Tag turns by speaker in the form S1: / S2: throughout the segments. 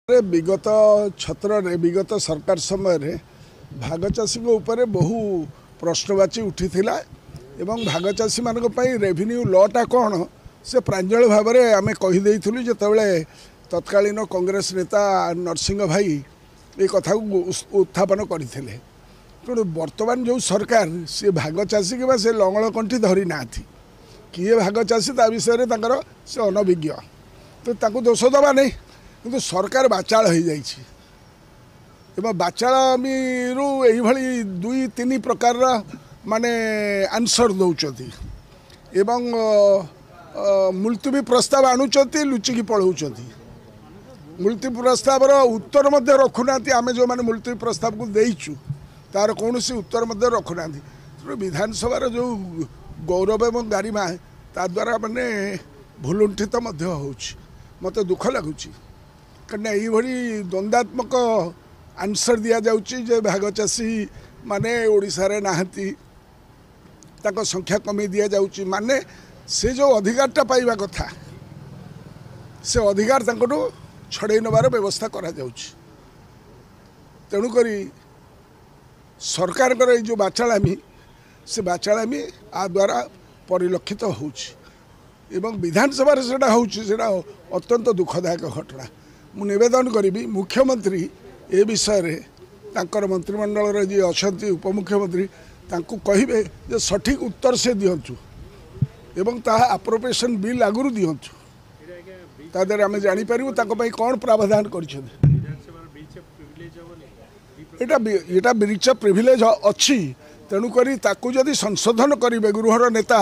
S1: विगत छत्र विगत सरकार समय भाग चाषी उपरे बहु प्रश्नवाची उठी एवं भाग चाषी मान रेवेन्यू लटा कौन से प्रांजल भाव में आम कहीदेलु जो तत्कालीन कांग्रेस नेता नरसिंह भाई ये कथा उत्थापन करते तेणु बर्तमान जो सरकार सी भाग चाषी कि से लंगल कंठी धरी ना किए भाग चाषी ता विषय से अनभिज्ञ तो दोष दबा नहीं किंतु सरकार बाचाल हो जाइए बाचामी यही दुई तीन प्रकार माने आंसर दौरान एवं मुलतवी प्रस्ताव आणुंट लुचिकी पलाउंट मुलतवी प्रस्ताव उत्तर मध्य रखुना आम जो मैंने मुलतवी प्रस्ताव को देचु तार कौन सी उत्तर मध्य रखुना विधानसभा जो गौरव एवं गारिमा ता द्वारा माने भूलुंठित मत दुख लगुच कहीं यही द्वंद्वात्मक आंसर दि जाऊँगी भाग चाषी माने ओडिशा रे नाहंती ताको संख्या कमी दि जाऊँगी माने से जो अधिकारटा पाइबा कथा से अधिकार छड़े नबार व्यवस्था करा जाउछि तेणुक सरकार जो बाचालामी से बाचालामी आ द्वारा परिलक्षित होउछि एवं विधानसभा सेटा होउछि सेटा अत्यंत दुखदायक घटना मु निवेदन करी मुख्यमंत्री ए विषय रे तांकर मंत्रिमंडल जी अच्छा उपमुख्यमंत्री तांको कहिबे जे सठिक उत्तर से दियंतु एवं ता अप्रोप्रिएशन बिल आगुरु दियंतु तादर आम जापर कौन प्रावधान कर ब्रीच प्रिविलेज अच्छी तेणुक जदि संशोधन करेंगे गृहर नेता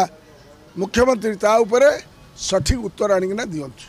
S1: मुख्यमंत्री ता उपरे सठिक उत्तर आणिकिना दियंतु।